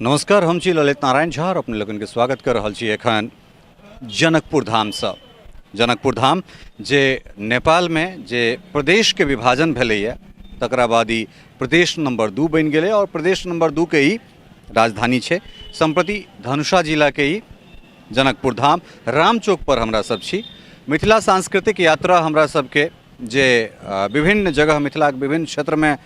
नमस्कार, हम छी ललित नारायण झा और अपने लोगन के स्वागत कर रहल छी एखन जनकपुर धाम से। जनकपुर धाम जे नेपाल में जे प्रदेश के विभाजन भेलैए तकरा बाद ई प्रदेश नंबर 2 बनि गेलै और प्रदेश नंबर 2 के ई राजधानी छै। संप्रति धनुषा जिला के ई जनकपुर धाम रामचौक पर हमरा सब छी। मिथिला सांस्कृतिक यात्रा हमरा सबके जे विभिन्न जगह मिथिला के विभिन्न क्षेत्र में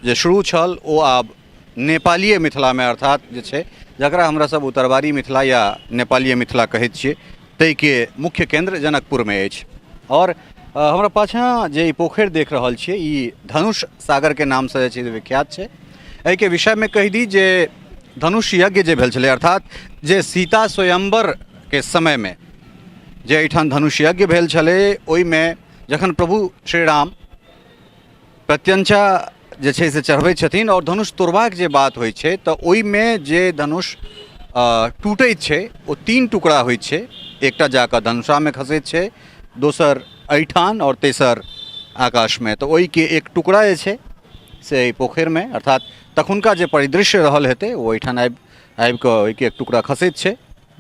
जे शुरू छल ओ आब नेपालीय मिथिला में अर्थात जे छै जकरा हमरा सब उत्तरवारी मिथिला या नेपालीय मिथिला कहैत छियै तै के मुख्य केंद्र जनकपुर में अछि। और हमरा पाछाँ जे ई पोखरि देख रहल छियै ई धनुष सागर के नाम से जे छै विख्यात छै। एहि के विषय में कहि दी जे धनुष यज्ञ जे भेल छलै अर्थात जे सीता स्वयंवर के समय में जे एहिठाम धनुष यज्ञ भेल छलै ओहिमे जखन प्रभु श्री राम प्रत्यंचा जे छै से चढ़बै छथिन और धनुष तोड़बाक जे बात होइ छै तऽ ओहिमे जे धनुष टूटैत छै ओ 3 टुकड़ा होइ छै। एकटा जाकऽ धनुषामे खसैत छै, दोसर एहिठाम और तेसर आकाश में। तऽ ओहि के एक टुकड़ा जे छै से पोखरि में अर्थात तखुनका जे परिदृश्य रहल हेतै ओ एहिठाम आबि कऽ ओहिके एक टुकड़ा खसैत छै।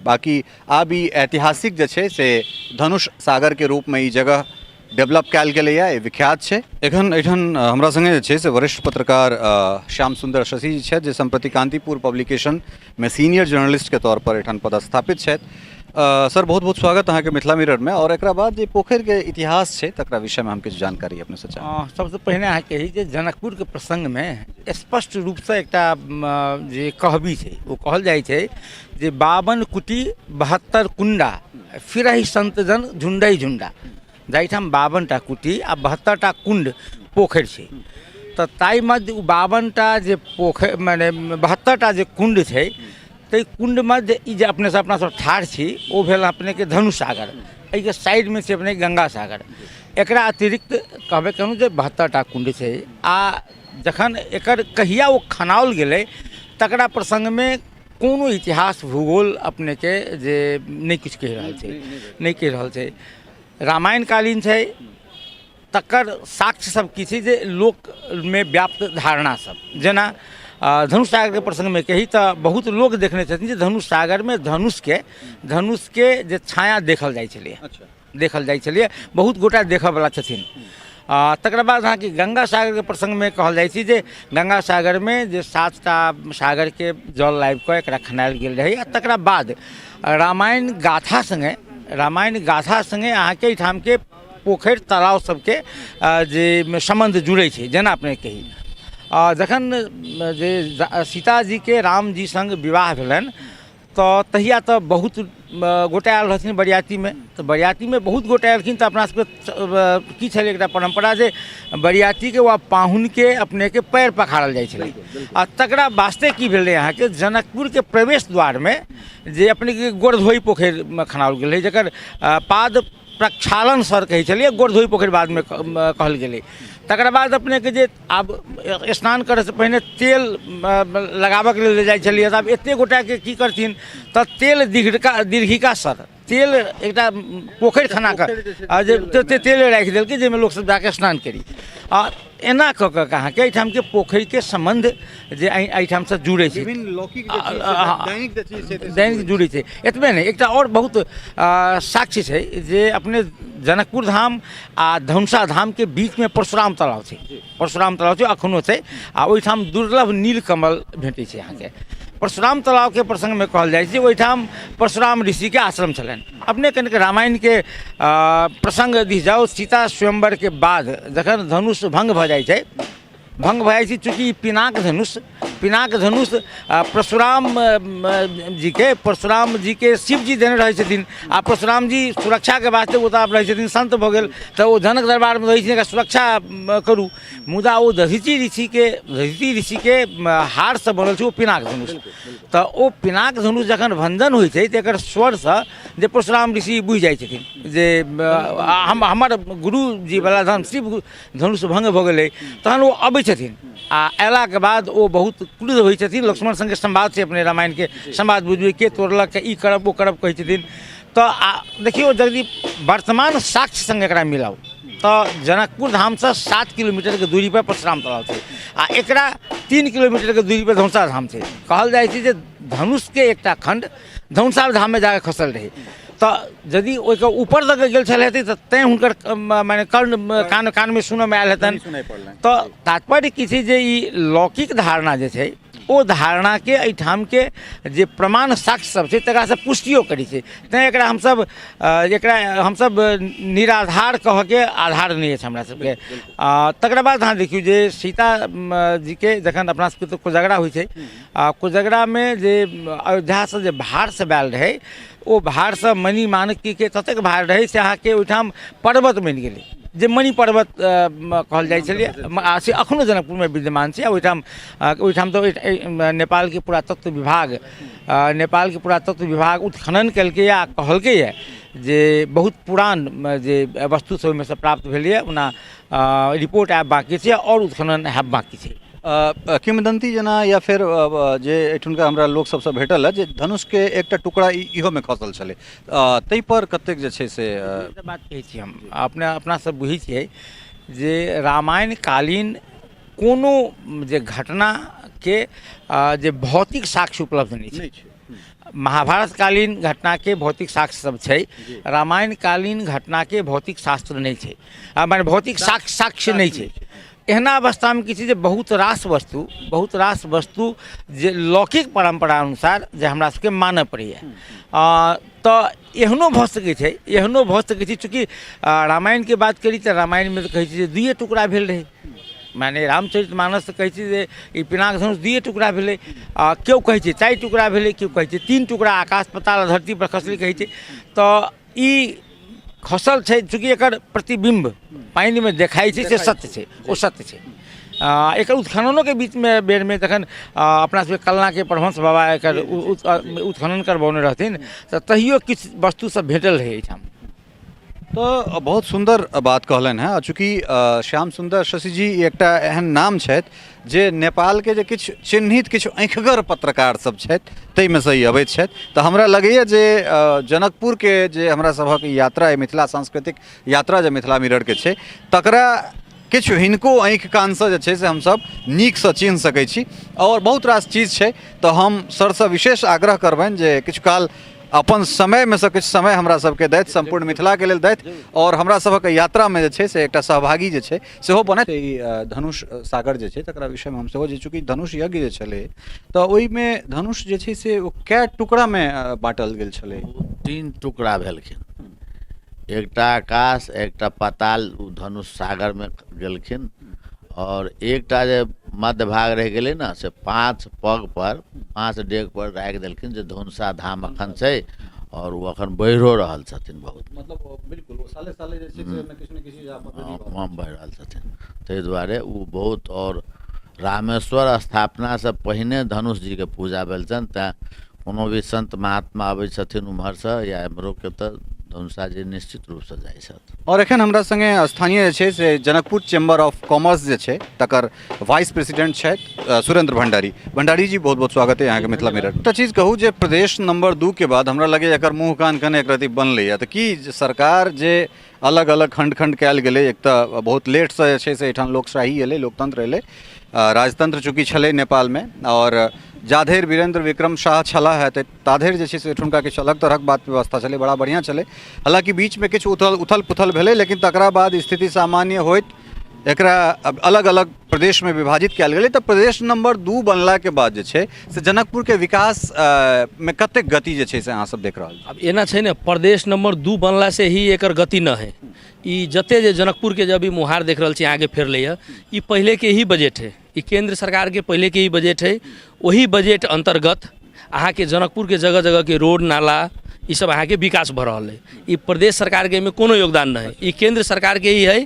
बाकी आब ई ऐतिहासिक जे छै से धनुष सागर के रूप में ई जगह डेवलप कयल गेलैए, विख्यात छै। एखन एहिठाम हमरा संगे जे छै से वरिष्ठ पत्रकार श्याम सुंदर शशि जी छथि जे संप्रति कांतिपुर पब्लिकेशन में सीनियर जर्नलिस्ट के तौर पर एहिठाम पदस्थापित छथि। सर बहुत बहुत स्वागत अहाँके मिथिला मिरर में। और एकरा बाद जे पोखरि के इतिहास छै तकरा विषय में हम किछु जानकारी अपने से चाहब। सबसे पहिने अहाँ कही जे जनकपुर के प्रसंग में स्पष्ट रूप से एकटा जे कहबी छै ओ कहल जाइ छै जे 52 कुटी 72 कुंडा फिरहि संत जन झुंडई झुंडा। जाहिठाम 52टा कुटी आ 72टा कुंड पोखरि छै तऽ ताहि मध्य 52टा जे पोखरि माने 72टा जे कुंड छै ताहि कुंड मध्य ई जे अपने सब ठाढ़ छी ओ भेल अपने के धनुष सागर। एहि के साइड में छै अपने गंगा सागर। एकरा अतिरिक्त कहबे करूँ जे 72टा कुंड छै आ जखन एकर कहिया ओ खनाओल गेलै तकरा प्रसंग में कोनो इतिहास भूगोल अपने के जे नहीं किछु कहि रहल छै। रामायण कालीन छै तकर साक्ष्य सब की छै जे लोक में व्याप्त धारणा सब। जेना धनुष सागर के प्रसंग में कही तो बहुत लोग देखने छथिन जे धनुष सागर में धनुष के जे छाया देखल जाइ छलिए बहुत गोटा देखऽ वाला छथिन। तकर बाद अहाँ के गंगा सागर के प्रसंग में कहल जाइ छै जे गंगा सागर में जे 7टा सागर के जल लाबि कऽ एकरा खनायल गेल रहै। तकरा बाद रामायण गाथा संगे अहाँ के एहिठाम के पोखरि तालाब सबके जे संबंध जुड़ै छै। जेना अपने कही जखन जे सीता जी के राम जी संग विवाह भेलनि तऽ तहिया तऽ बहुत गोटे आयल रहथिन बरियाती में। तऽ बरियाती में बहुत गोटे एलखिन तऽ अपना सबके की छलै एकटा परम्परा जे बरियाती के वा पाहुन के अपने के पैर पखाड़ल जाइ छलै। आ तकरा वास्ते की भेलै अहाँ के जनकपुर के प्रवेश द्वार में जे अपने के गोरधोई पोखरि में खनाओल गेलै जकर पाद प्रक्षालन सर कहै छलिए, गोरधोई पोखरि बाद में कहल गेलै। तकर बाद अपने के जे आब स्नान करे से पहिने तेल लगाबऽ के लेल ले जाइ छलिए। आब एते गोटा के की करथिन तऽ तेल दीर्घिका सर तेल एकटा पोखरि खना कऽ जे तेल राखि देलकै जाहिमे लोक सब जाके स्नान करी। आ एना कऽ कऽ अहाँ के एहिठाम के पोखरि के संबंध जे एहिठाम से जुड़ै छै, दैनिक जुड़ै छै। एतबे नहीं एकटा और बहुत साक्ष्य छै जे अपने जनकपुर धाम आ धनुषा धाम के बीच में परशुराम तालाब छै अखनो छै। आ ओहिठाम दुर्लभ नीलकमल भेटै छै अहाँ के। परशुराम तालाब के प्रसंग में कहल जाइ छै ओहिठाम परशुराम ऋषि के आश्रम छलनि। अपने कनिक रामायण के प्रसंग दिस जाओ। सीता स्वयंवर के बाद जखन धनुष भंग भऽ जाइ छै चूँकि पिनाक धनुष परशुराम जी के शिव जी देने रहे छथिन। आ परशुराम जी सुरक्षा के वास्ते उतार रहे छथिन, संत भऽ गेल तऽ ओ जनक दरबार में रहै छथिन सुरक्षा करू। मुदा ओ दधिची ऋषि के हार से बनल छै ओ पिनाक धनुष। तऽ ओ पिनाक धनुष जखन भंजन होइ छै तऽ एकर स्वर से जे परशुराम ऋषि बुझि जाइ छथिन जे हमर गुरुजी वाला शिव धनुष भंग भऽ गेलै तहन ओ अबै छथिन। आ अयला के बाद ओ बहुत क्रुद्ध होइ छथिन। लक्ष्मण संगे संवाद छै अपने रामायण के संवाद बुझबै के तोड़लक ई करब ओ करब कहै छथिन। तऽ देखियौ यदि वर्तमान साक्ष्य संग एकरा मिलाउ तो जनकपुर धाम से 7 किलोमीटर के दूरी पर परशुराम तालाब छै आ एकरा 3 किलोमीटर के दूरी पर धनुषा धाम छै। कहल जाइ छै जे धनुष के एकटा खंड धनुषा धाम में जाके खसल रहे, तो यदि ओहिके ऊपर तक गेल छल हेतै तऽ तैँ हुनकर माने कर्ण कान में सुनऽ में आयल हेतनि। तो तात्पर्य की छै जे ई लौकिक धारणा जे छै ओ धारणा के एहिठाम के जे प्रमाण साक्ष्य सब छै तकरा से पुष्टियो करै छै। तैँ एकरा हमसब निराधार कह के आधार नहीं अछि हमरा सबके। तकर बाद अहाँ देखियौ जे सीता जी के जखन अपना सबके तो कोजगरा होइ छै, कोजगरा में जे अयोध्या से जे भार सब आयल रहे ओ भार से मणि माणिक्य के ततेक भार रहे से अहाँके ओहिठाम पर्वत बनि गेलै जे मणि पर्वत कहल जाइ छलै से अखनो जनकपुर में विद्यमान छै। ओहिठाम तो नेपाल के पुरातत्व विभाग उत्खनन केलकै आ कहलकै जे बहुत पुरान जे वस्तु सब में से प्राप्त भेलैए ओना रिपोर्ट आब बाकी छै और उत्खनन हैब बाकी छै। किंवदंती जना या फिर जे एठुनका हमरा लोक सबसँ भेटल है जे धनुष के एकटा टुकड़ा इहो में खसल छलै, ताहि पर कतेक जे छै से बात कहै छी हम अपना सब बुझै छियै जे रामायण कालीन कोनो जे घटना के जे भौतिक साक्ष्य उपलब्ध नहीं छै। महाभारत कालीन घटना के भौतिक साक्ष्य सब छै, रामायण कालीन घटना के भौतिक शास्त्र नहीं छै, माने भौतिक साक्ष्य नहीं छै। एहना अवस्था में किसी जे बहुत रास वस्तु जे लौकिक परंपरा अनुसार जे हमरा सबके मानऽ पड़ैए तो एहनो भऽ सकै छै चूँकि रामायण के बात करी तऽ रामायण में कहै छै जे 2 टुकड़ा भेल रहे, माने रामचरितमानस कहै छै जे ई पिनाक धनुष 2 टुकड़ा भेलै, केओ कहै छै 4 टुकड़ा भेलै, केओ कहै छै 3 टुकड़ा आकाश पाताल धरती पर खसलै कहै छै। तो ई खसल छै चूँकि एकर प्रतिबिंब पानी में देखाई छै से सत्य छै, ओ सत्य छै। एकर उत्खननों के बीच में बेर में तखन अपना सबके कलना के परमहंस बाबा एकर उत्खनन करबौने रहथिन तऽ तहियो किछु वस्तु सब भेटल रहै एहिठाम। तो बहुत सुंदर बात कहलन है। चूँकि श्याम सुंदर शशि जी एकटा एहन नाम छथि जे नेपाल के जे किछु चिन्हित किछु आँखिगर पत्रकार सब छथि ताहिमे से ई अबैत छथि। तऽ हमरा लगैए जे जनकपुर के जे हमरा सभक यात्रा मिथिला सांस्कृतिक यात्रा जे मिथिला मिरर के छै तकरा किछु हिनको आँखि कानसँ जे छै से हमसब नीकसँ चिन्ह सकै छी और बहुत रास चीज छै। तऽ हम सरसँ विशेष आग्रह करबनि जे किछु काल अपन समय में से किछु समय हमरा सबके दैत, संपूर्ण मिथिला के लेल दैत और हमरा सबक यात्रा में जे छै से एकटा सहभागी जे छै सेहो बनत। ई धनुष सागर जे छै तकरा विषय में हम सेहो जे चूँकि धनुष यज्ञ जे छलै तऽ ओहिमे धनुष जे छै से ओ कै टुकड़ा में बाँटल गेल छलै? 3 टुकड़ा भेलखिन, एकटा आकाश एकटा पाताल धनुष सागर में गेलखिन और एकटा जे मध्य भाग रह गेलै ना से 5 पग पर 5 डेग पर राखि देलखिन जे धनुषा धाम अखन छै और वो अखन बढ़ियो रहल छथिन बहुत, मतलब बिल्कुल वो साले जे छै से किछु ने किछु बढ़ि रहल छथिन। ताहि दुआरे वो बहुत और रामेश्वर स्थापना से पहिने धनुष जी के पूजा भेल छनि। तेँ कोनो भी संत महात्मा अबै छथिन उम्हर से या एम्हरो के तऽ धनुषा जी निश्चित रूप से जाइ छथि। और एखन हमरा संगे स्थानीय जे छै से जनकपुर चेम्बर ऑफ कॉमर्स जे छै तकर वाइस प्रेसिडेंट छथि सुरेंद्र भंडारी जी, बहुत बहुत स्वागत है यहाँ के मिथिला मिरर। एकटा चीज कहूँ जे प्रदेश नंबर 2 के बाद हमरा लगे एकर मुँह कान कने एक रति बनलै है, तऽ की सरकार जे अलग अलग खंड कयल गेलै, एक तऽ बहुत लेट से जे छै से एहिठाम लोकशाही एलै, लोकतंत्र एलै, राजतंत्र चूँकि छलै नेपाल में और जाधेर वीरेंद्र विक्रम शाह छला है ताधेर जे छै से एठुनका किछु अलग तरहक बात व्यवस्था छलै, बड़ा बढ़िया छलै। हालांकि बीच में किछु उथल पुथल भेलै लेकिन तकरा बाद स्थिति सामान्य होइत एकरा अलग अलग प्रदेश में विभाजित कयल गेलै। तऽ प्रदेश नंबर 2 बनला के बाद जे छै से जनकपुर के विकास में कतेक गति जे छै से अहाँ सब देख रहल छी? अब एना छै ने, प्रदेश नंबर 2 बनला से ही एकर गति न है। ई जते जे जनकपुर के जब मुहार देख रहल छी आगे फेरलै है, ई पहले के ही बजट है, ई केंद्र सरकार के पहले के ही बजट है। वही बजट अंतर्गत अहाँ के जनकपुर के जगह जगह के रोड नाला ये सब अहाँ के विकास भ रहा है। ये प्रदेश सरकार के में कोनो योगदान न है, ये केंद्र सरकार के ही है।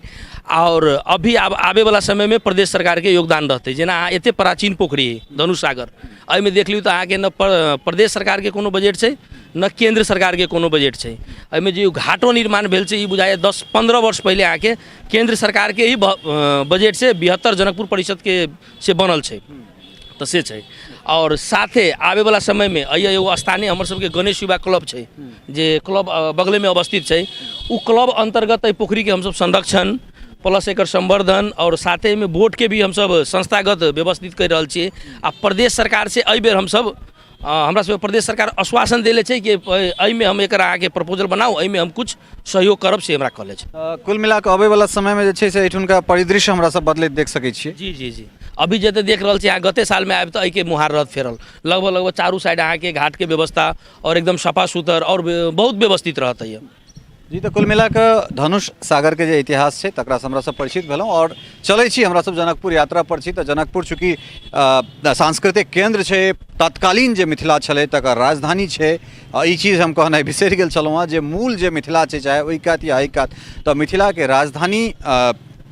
और अभी आबे वाला समय में प्रदेश सरकार के योगदान रहते। जेना अहाँ एते प्राचीन पोखरी है धनुष सागर, एहिमे देख लियौ तऽ अहाँ के न प्रदेश सरकार के कोनो बजट छै न केंद्र सरकार के कोनो बजट छै। एहिमे जे घाटो निर्माण भेल छै ई बुझाइए 10-15 वर्ष पहले अहाँ के केंद्र सरकार के ही बजट से 72 जनकपुर परिषद के से बनल छै, तो से छै। और साथे आवे वाला समय में एगो स्थानीय हमर सबके गणेश युवा क्लब छै, जे क्लब बगले में अवस्थित छै, उ क्लब अंतर्गत एहि पोखरी के हमसब संरक्षण प्लस एकर संवर्धन और साथे में बोट के भी हमसब संस्थागत व्यवस्थित कर रहल छियै। आ प्रदेश सरकार से एहि बेर हमसब हमरा सब प्रदेश सरकार आश्वासन देले छै कि एहिमे हम एकर अहाँके प्रपोजल बनाऊ, एहिमे हम कुछ सहयोग करब से हमरा कहले छै। कुल मिला कऽ अबै वाला समय में जे छै से एहिठुनका परिदृश्य हमरा सब बदलैत देख सकै छियै। जी जी जी अभी जते देख रहल छी अहाँ गते साल में आबि तऽ एहिके मुहार रथ फेरल लगभग चारू साइड अहाँके घाट के व्यवस्था और एकदम सफा सुथर और बहुत व्यवस्थित रहत है। जी तो कुल मिला कऽ धनुष सागर के जे इतिहास छै तकरा से हमरा सब परिचित भेलहुँ और चलै छी हमरा सब जनकपुर यात्रा पर छी। तऽ जनकपुर चूँकि सांस्कृतिक केंद्र छै, तत्कालीन जे मिथिला छलै तकर राजधानी छै। ई चीज हम कहनाइ बिसरि गेल छलहुँ हँ जे मूल जे मिथिला छै चाहे ओहि कात या एहि कात, तऽ मिथिला के राजधानी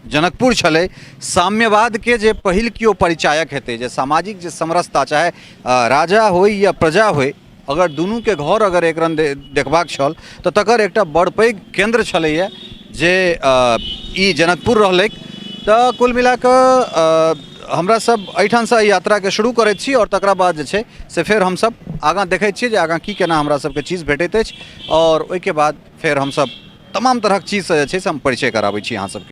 जनकपुर छलै। साम्यवाद के जे पहिल किओ परिचायक हेतै, जे सामाजिक जे समरसता चाहे राजा होय या प्रजा होय, अगर दुनू के घर अगर एक रन देखबाक छल तऽ तकर एकटा बड़ पैघ केंद्र छलैया जे ई जनकपुर रहलैक। तऽ कुल मिला कऽ हमरा सब एहिठाम से यात्रा के शुरू करैत छी और तकरा बाद जे छै से फेर हमसब आगाँ देखैत छियै जे आगाँ की केना हमरा सबके चीज भेटैत अछि और ओहिके बाद फेर हमसब तमाम तरहक चीज से जे छै से हम परिचय कराबै छी अहाँ सबके।